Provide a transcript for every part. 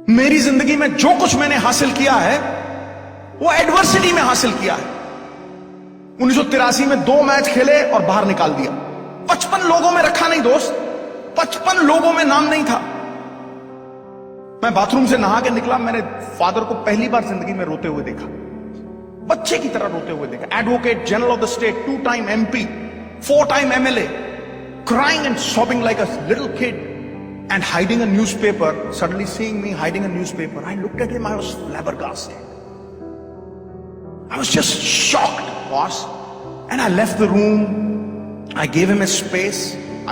मेरी जिंदगी में जो कुछ मैंने हासिल किया है वो एडवर्सिटी में हासिल किया है। 1983 में 2 मैच खेले और बाहर निकाल दिया। 55 लोगों में रखा नहीं दोस्त, 55 लोगों में नाम नहीं था। मैं बाथरूम से नहा के निकला, मैंने फादर को पहली बार जिंदगी में रोते हुए देखा, बच्चे की तरह रोते हुए देखा। Advocate general of the state, 2 time MP, 4 time MLA, crying and sobbing like a little kid and hiding a newspaper. Suddenly seeing me hiding a newspaper, I looked at him, I was flabbergasted. I was just shocked, boss. And I left the room. I gave him his space.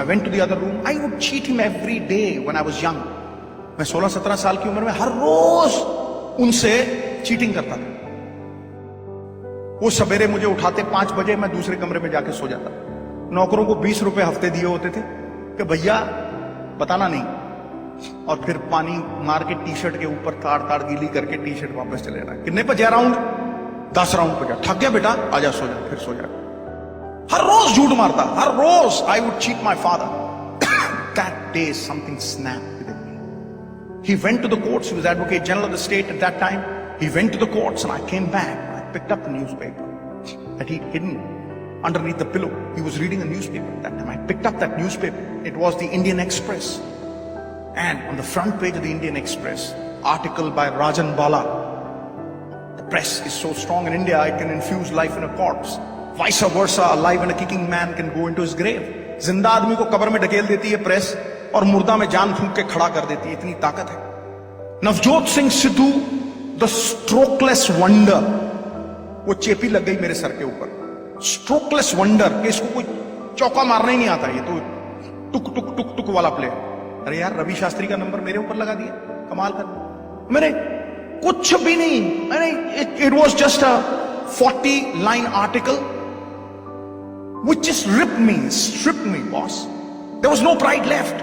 I went to the other room. I would cheat him every day when I was young. मैं 16-17 साल की उम्र में हर रोज उनसे cheating करता था। वो सवेरे मुझे उठाते 5 बजे, मैं दूसरे कमरे में जाके सो जाता। नौकरों को 20 रुपए हफ्ते दिए होते थे कि भैया बताना नहीं, और फिर पानी मार के टी-शर्ट के ऊपर ताड़ ताड़ गीली करके टी-शर्ट वापस चले जाना। कितने पे जा राउंड? 10 राउंड पे जा। थक गया बेटा, आजा सो जा, फिर सो जा। हर रोज झूठ मारता, हर रोज। I would cheat my father. That day something snapped with me. He went to the courts. He was Advocate General of the state at that time. He went to the courts and I came back. I picked up the newspaper that he'd hidden underneath the pillow. He was reading a newspaper at that time. I picked up that newspaper. It was the Indian Express. And on the front page of the Indian Express, article by Rajan Bala. The press is so strong in India, it can infuse life in a corpse. Vice versa, a live and a kicking man can go into his grave. जिंदा आदमी को कब्र में ढकेल देती है press, और मुर्दा में जान फूंक के खड़ा कर देती है। इतनी ताकत है। Navjot Singh Sidhu, the strokeless wonder, वो चेपी लग गई मेरे सर के ऊपर। स्ट्रोकलेस वंडर कि इसको कोई चौका मारना ही नहीं आता, ये तो टुक टुक टुक टुक वाला प्लेयर। अरे यार, रवि शास्त्री का नंबर मेरे ऊपर लगा दिया, कमाल कर। मैंने कुछ भी नहीं, मैंने it was just a 40 line article which just stripped me, boss. There was no pride left.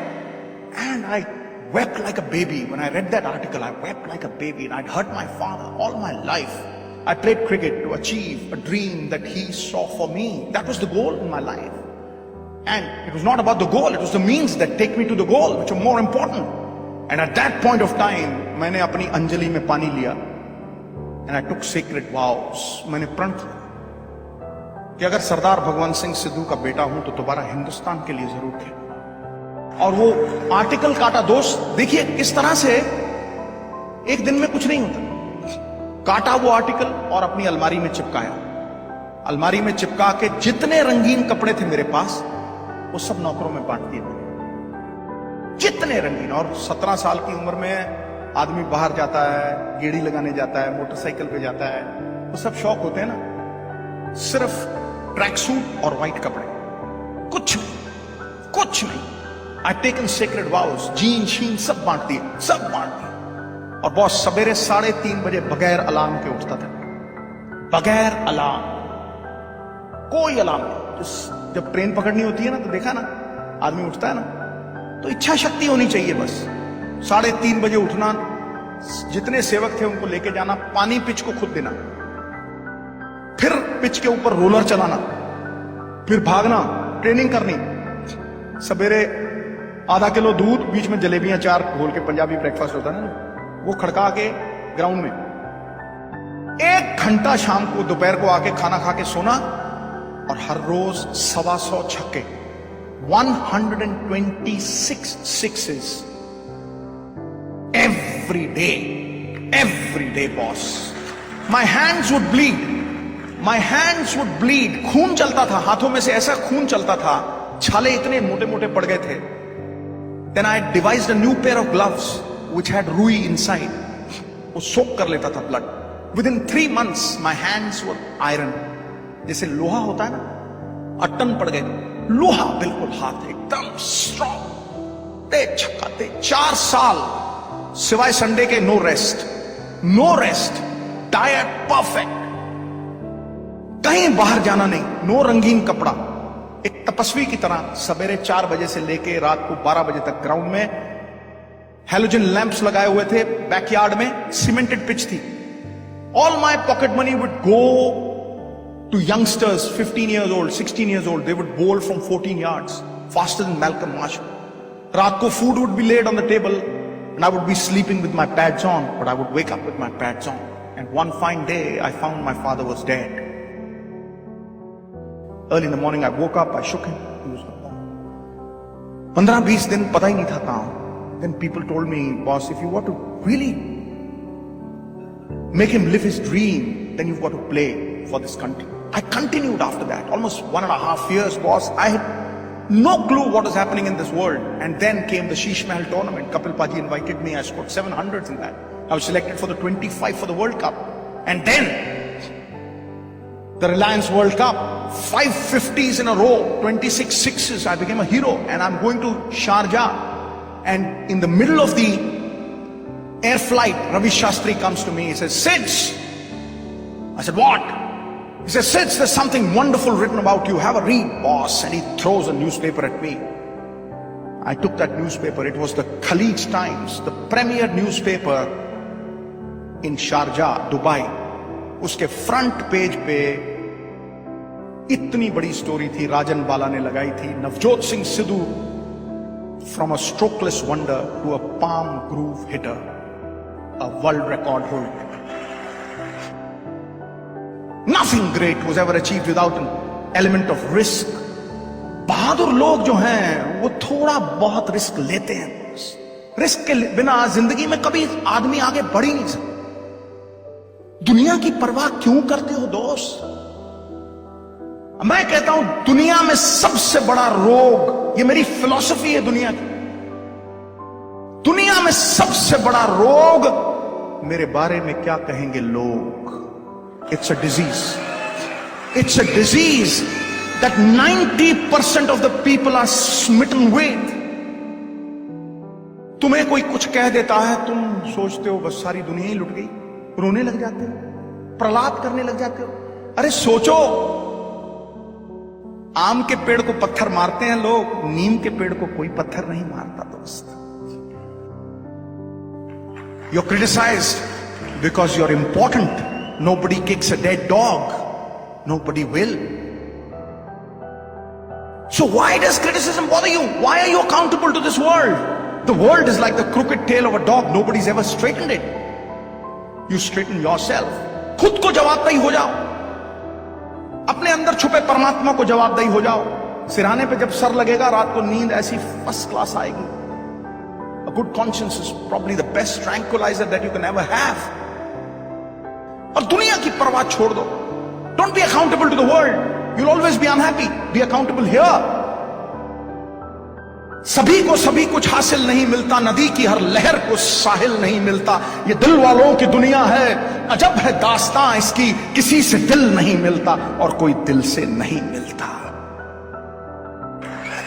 And I wept like a baby. When I read that article, I wept like a baby. And I'd hurt my father all my life. I played cricket to achieve a dream that he saw for me. That was the goal in my life. And it was not about the goal, it was the means that take me to the goal, which are more important. And at that point of time, मैंने अपनी अंजलि में पानी लिया. And I took sacred vows. मैंने प्रण किया कि अगर सरदार भगवंत सिंह सिद्धू का बेटा हूं तो दोबारा हिंदुस्तान के लिए जरूर खेलूंगा। और वो आर्टिकल काटा दोस्त, देखिए किस तरह से एक दिन में कुछ नहीं होता। काटा वो आर्टिकल और अपनी अलमारी में चिपकाया। अलमारी में चिपका के जितने रंगीन कपड़े थे मेरे पास, वो सब नौकरों में बांट दिए मैंने। जितने रंगीन। और 17 साल की उम्र में आदमी बाहर जाता है, गेड़ी लगाने जाता है, मोटरसाइकिल पे जाता है, वो सब शौक होते हैं ना। सिर्फ ट्रैक सूट और व्हाइट कपड़े, कुछ नहीं। आई टेकन सेक्रेड वाउस, जीन शीन सब बांट दिए, सब बांट दिए। और बॉस सवेरे 3:30 बजे बगैर अलार्म के उठता था, बगैर अलार्म, कोई अलार्म नहीं। जब ट्रेन पकड़नी होती है ना, तो देखा ना आदमी उठता है ना, तो इच्छा शक्ति होनी चाहिए बस। 3:30 बजे उठना, जितने सेवक थे उनको लेके जाना, पानी पिच को खुद देना, फिर पिच के ऊपर रोलर चलाना, फिर भागना, ट्रेनिंग करनी। सवेरे आधा किलो दूध, बीच में जलेबियां 4 घोल के, पंजाबी ब्रेकफास्ट होता है ना, वो खड़का के ग्राउंड में 1 घंटा शाम को, दोपहर को आके खाना खा के सोना। और हर रोज 125 छक्के, 126 sixes every day boss. My hands would bleed. खून चलता था हाथों में से, ऐसा खून चलता था, छाले इतने मोटे मोटे पड़ गए थे। Then I devised a new pair of gloves which had ruई inside. वो सोक कर लेता था blood. Within 3 months my hands were iron. जैसे लोहा होता है ना, अट्टन पड़ गए, लोहा बिल्कुल, हाथ एकदम स्ट्रॉन्ग। ते छक्का ते 4 साल सिवाय संडे के नो रेस्ट, डाइट परफेक्ट, कहीं बाहर जाना नहीं, नो रंगीन कपड़ा। एक तपस्वी की तरह सवेरे 4 बजे से लेके रात को 12 बजे तक ग्राउंड में। हेलोजन लैंप्स लगाए हुए थे बैकयार्ड में, सीमेंटेड पिच थी। All my pocket money would go to youngsters 15 years old, 16 years old. They would bowl from 14 yards, faster than Malcolm Marshall. रात को food would be laid on the table, and I would be sleeping with my pads on, but I would wake up with my pads on. And one fine day, I found my father was dead. Early in the morning, I woke up, I shook him. He was gone. 15-20 दिन पता ही नहीं था कहाँ. Then people told me, boss, if you want to really make him live his dream, then you've got to play for this country. I continued after that, almost 1.5 years, boss. I had no clue what was happening in this world. And then came the Sheesh Mahal tournament. Kapil Paji invited me. I scored 700s in that. I was selected for the 25 for the World Cup. And then the Reliance World Cup, 5 50s in a row, 26 sixes. I became a hero, and I'm going to Sharjah. And in the middle of the air flight, Ravi Shastri comes to me. He says, Sids. I said, what? He says, Sids, there's something wonderful written about you. Have a read, boss. And he throws a newspaper at me. I took that newspaper. It was the Khaleej Times, the premier newspaper in Sharjah, Dubai. उसके front page पे इतनी बड़ी story थी, राजन बाला ने लगाई थी, Navjot Singh Sidhu from a strokeless wonder to a palm groove hitter, a world record holder. Nothing great was ever achieved without an element of risk. बहादुर लोग जो हैं वो थोड़ा बहुत रिस्क लेते हैं. रिस्क के बिना जिंदगी में कभी आदमी आगे बढ़ ही नहीं सकता. दुनिया की परवाह क्यों करते हो दोस्त? मैं कहता हूं दुनिया में सबसे बड़ा रोग, ये मेरी फिलॉसफी है दुनिया की, दुनिया में सबसे बड़ा रोग मेरे बारे में क्या कहेंगे लोग. It's a disease. It's a disease that 90% of the people are smitten with. तुम्हें कोई कुछ कह देता है, तुम सोचते हो बस सारी दुनिया ही लुट गई, रोने लग जाते हो, प्रलाप करने लग जाते हो. अरे सोचो, आम के पेड़ को पत्थर मारते हैं लोग, नीम के पेड़ को कोई पत्थर नहीं मारता दोस्त. You're criticized because you're important. Nobody kicks a dead dog. Nobody will. So why does criticism bother you? Why are you accountable to this world? The world is like the crooked tail of a dog. Nobody's ever straightened it. You straighten yourself. खुद को जवाबदेही हो जाओ. अपने अंदर छुपे परमात्मा को जवाबदेही हो जाओ. सिरहाने पे जब सर लगेगा, रात को नींद ऐसी फर्स्ट क्लास आएगी. A good conscience is probably the best tranquilizer that you can ever have. और दुनिया की परवाह छोड़ दो. Don't be accountable to the world. You'll always be unhappy. Be accountable here. सभी कुछ हासिल नहीं मिलता, नदी की हर लहर को साहिल नहीं मिलता. ये दिल वालों की दुनिया है, अजब है दास्तां इसकी, किसी से दिल नहीं मिलता और कोई दिल से नहीं मिलता.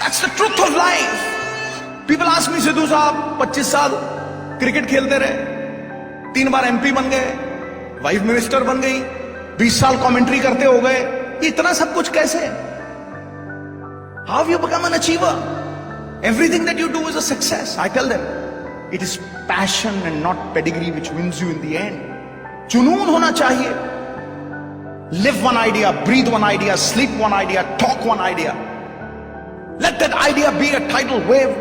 That's the truth of life. People ask me, Sidhu साहब 25 साल क्रिकेट खेलते रहे, 3 बार MP बन गए, वाइफ मिनिस्टर बन गई, 20 साल कमेंट्री करते हो गए, इतना सब कुछ कैसे? How have you become an achiever? Everything that you do is a success. I tell them, it is passion and not pedigree which wins you in the end. जुनून होना चाहिए. Live one idea, breathe one idea, sleep one idea, talk one idea. Let that idea be a tidal wave.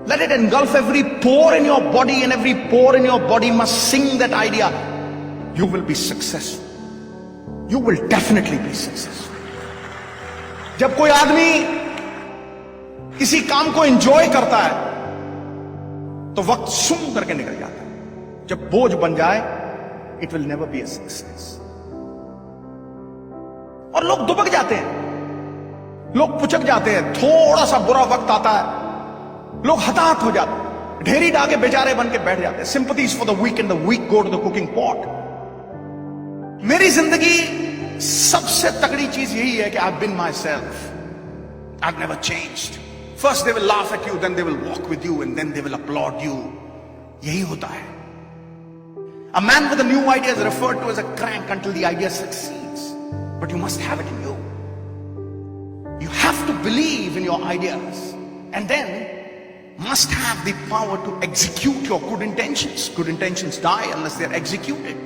Let it engulf every pore in your body, and every pore in your body must sing that idea. You will be successful. You will definitely be successful. जब कोई आदमी किसी काम को enjoy करता है तो वक्त सुन करके निकल जाता है. जब बोझ बन जाए, it will never be a success. और लोग दुबक जाते हैं, लोग पुचक जाते हैं. थोड़ा सा बुरा वक्त आता है, लोग हताहत हो जाते हैं, ढेरी डाके बेचारे बन के बैठ जाते हैं. Sympathies for the weak and the weak go to the cooking pot. मेरी जिंदगी सबसे तगड़ी चीज यही है कि I have been myself. I have never changed. First they will laugh at you, then they will walk with you, and then they will applaud you. यही होता है. A man with a new idea is referred to as a crank until the idea succeeds. But you must have it in you. You have to believe in your ideas, and then must have the power to execute your good intentions. Good intentions die unless they are executed.